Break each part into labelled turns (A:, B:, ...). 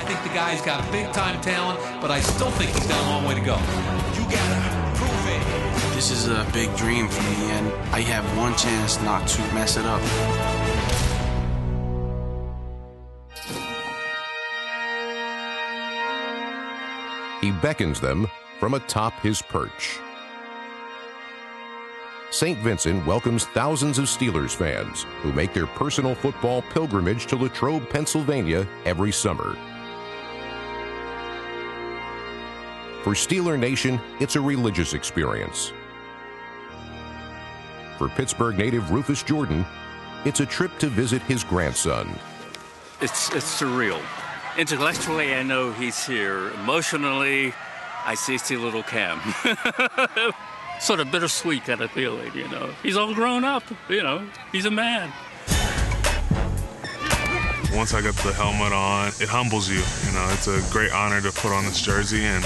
A: I think the guy's got big-time talent, but I still think he's got a long way to go. You gotta prove it.
B: This is a big dream for me, and I have one chance not to mess it up.
C: He beckons them from atop his perch. St. Vincent welcomes thousands of Steelers fans who make their personal football pilgrimage to Latrobe, Pennsylvania every summer. For Steeler Nation, it's a religious experience. For Pittsburgh native Rufus Jordan, it's a trip to visit his grandson.
D: It's surreal. Intellectually, I know he's here. Emotionally, I see little Cam. Sort of bittersweet kind of feeling, you know. He's all grown up, you know. He's a man.
E: Once I got the helmet on, it humbles you. You know, it's a great honor to put on this jersey, and,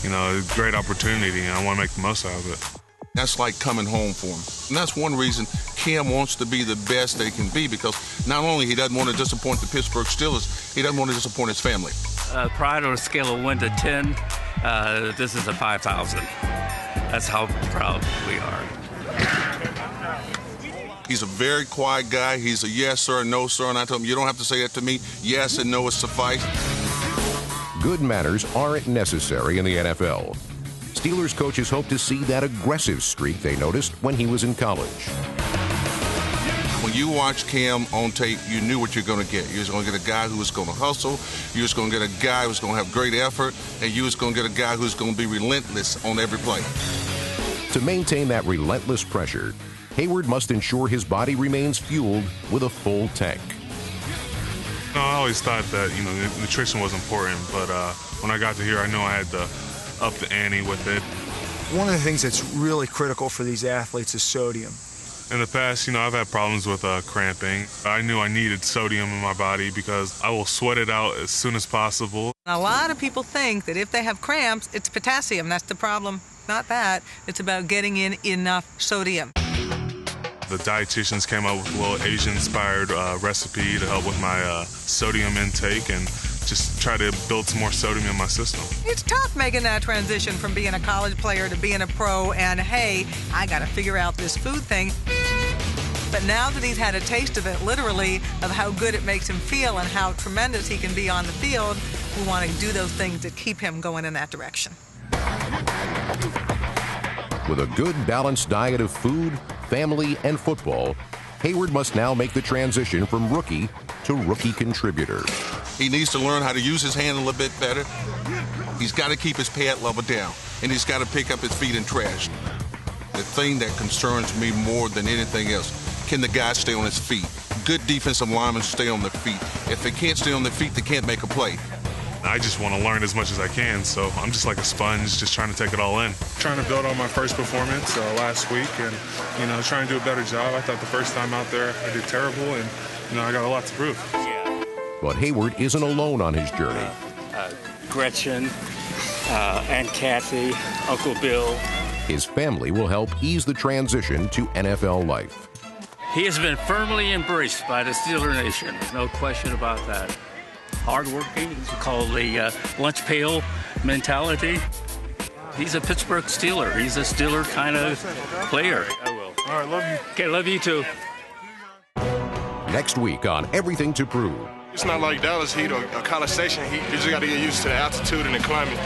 E: you know, a great opportunity, and I want to make the most out of it.
F: That's like coming home for him. And that's one reason Cam wants to be the best they can be, because not only he doesn't want to disappoint the Pittsburgh Steelers, he doesn't want to disappoint his family.
D: Pride on a scale of 1 to 10, this is a 5,000. That's how proud we are.
F: He's a very quiet guy. He's a yes sir, no sir, and I told him, you don't have to say that to me. Yes and no is suffice.
C: Good manners aren't necessary in the NFL. Steelers coaches hope to see that aggressive streak they noticed when he was in college.
F: When you watch Cam on tape, you knew what you're going to get. You're going to get a guy who was going to hustle. You're just going to get a guy who's going to have great effort. And you're just going to get a guy who's going to be relentless on every play.
C: To maintain that relentless pressure, Heyward must ensure his body remains fueled with a full tank.
E: No, I always thought that, you know, nutrition was important, but when I got to here, I knew I had to up the ante with it.
G: One of the things that's really critical for these athletes is sodium.
E: In the past, you know, I've had problems with cramping. I knew I needed sodium in my body because I will sweat it out as soon as possible.
H: A lot of people think that if they have cramps, it's potassium. That's the problem. Not that. It's about getting in enough sodium.
E: The dietitians came up with a little Asian-inspired recipe to help with my sodium intake and just try to build some more sodium in my system.
H: It's tough making that transition from being a college player to being a pro and, hey, I got to figure out this food thing. But now that he's had a taste of it, literally, of how good it makes him feel and how tremendous he can be on the field, we want to do those things that keep him going in that direction.
C: With a good, balanced diet of food, family, and football, Heyward must now make the transition from rookie to rookie contributor.
F: He needs to learn how to use his hand a little bit better. He's got to keep his pad level down, and he's got to pick up his feet in trash. The thing that concerns me more than anything else, can the guy stay on his feet? Good defensive linemen stay on their feet. If they can't stay on their feet, they can't make a play.
E: I just want to learn as much as I can, so I'm just like a sponge, just trying to take it all in. Trying to build on my first performance last week and, you know, trying to do a better job. I thought the first time out there I did terrible, and, you know, I got a lot to prove.
C: But Heyward isn't alone on his journey.
D: Gretchen, Aunt Kathy, Uncle Bill.
C: His family will help ease the transition to NFL life.
D: He has been firmly embraced by the Steeler Nation. No question about that. Hardworking, it's called the lunch pail mentality. He's a Pittsburgh Steeler. He's a Steeler kind of player. I will.
E: All right, love you.
D: Okay, love you too.
C: Next week on Everything to Prove.
I: It's not like Dallas heat or College Station heat. You just got to get used to the altitude and the climate.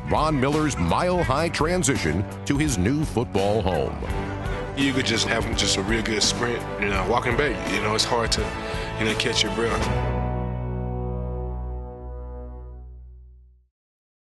C: Von Miller's mile-high transition to his new football home.
I: You could just have just a real good sprint, you know, walking back. You know, it's hard to, you know, catch your breath.